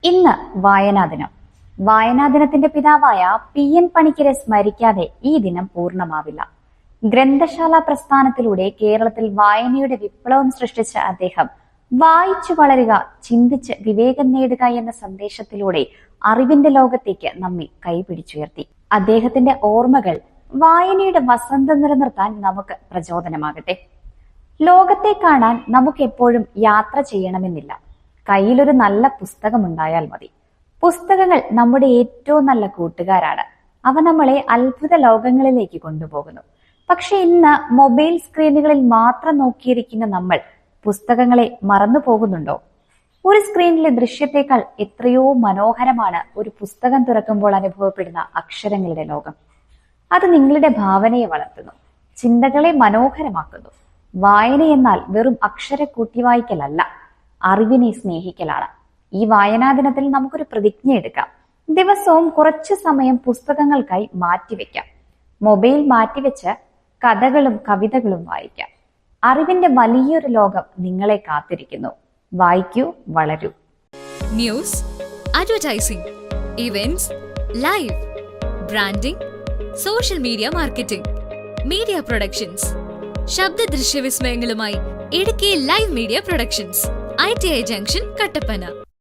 ഇന്ന് വായനാ ദിനം. വായനാ ദിനത്തിന്റെ പിതാവായ PN പണിക്കരെ സ്മരിക്കാതെ ഈ ദിനം പൂർണ്ണമാവില്ല. ഗ്രന്ഥശാല പ്രസ്ഥാനത്തിലൂടെ കേരളത്തിൽ വായനയുടെ വിപ്ലവം സൃഷ്ടിച്ച അദ്ദേഹം വായിച്ചു വളരുക, ചിന്തിച്ച് വിവേകം നേടുക എന്ന സന്ദേശത്തിലൂടെ അറിവിന്റെ ലോകത്തേക്ക് നമ്മെ കൈപിടിച്ചുയർത്തി. അദ്ദേഹത്തിന്റെ ഓർമ്മകൾ വായനയുടെ വസന്തം നിലനിർത്താൻ നമുക്ക് പ്രചോദനമാകട്ടെ. ലോകത്തെ കാണാൻ നമുക്ക് എപ്പോഴും യാത്ര ചെയ്യണമെന്നില്ല. കയ്യിലൊരു നല്ല പുസ്തകമുണ്ടായാൽ മതി. പുസ്തകങ്ങൾ നമ്മുടെ ഏറ്റവും നല്ല കൂട്ടുകാരാണ്. അവ നമ്മളെ അത്ഭുത ലോകങ്ങളിലേക്ക് കൊണ്ടുപോകുന്നു. പക്ഷെ ഇന്ന് മൊബൈൽ സ്ക്രീനുകളിൽ മാത്രം നോക്കിയിരിക്കുന്ന നമ്മൾ പുസ്തകങ്ങളെ മറന്നു പോകുന്നുണ്ടോ? ഒരു സ്ക്രീനിലെ ദൃശ്യത്തെക്കാൾ എത്രയോ മനോഹരമാണ് ഒരു പുസ്തകം തുറക്കുമ്പോൾ അനുഭവപ്പെടുന്ന അക്ഷരങ്ങളുടെ ലോകം. അത് നിങ്ങളുടെ ഭാവനയെ വളർത്തുന്നു, ചിന്തകളെ മനോഹരമാക്കുന്നു. വായന എന്നാൽ വെറും അക്ഷര കൂട്ടിവായിക്കലല്ല, അറിവിനെ സ്നേഹിക്കലാണ്. ഈ വായനാ ദിനത്തിൽ നമുക്കൊരു പ്രതിജ്ഞ എടുക്കാം. ദിവസവും കുറച്ചു സമയം പുസ്തകങ്ങൾക്കായി മാറ്റിവെക്കാം. മൊബൈൽ മാറ്റിവെച്ച് കഥകളും കവിതകളും വായിക്കാം. അറിവിന്റെ വലിയൊരു ലോകം നിങ്ങളെ കാത്തിരിക്കുന്നു. വായിക്കൂ, വളരൂ. News, advertising, events, live branding, social media marketing, media productions, ശബ്ദ ദൃശ്യ വിസ്മയങ്ങളുമായി Idukki live media productions, ITI junction, Kattappana.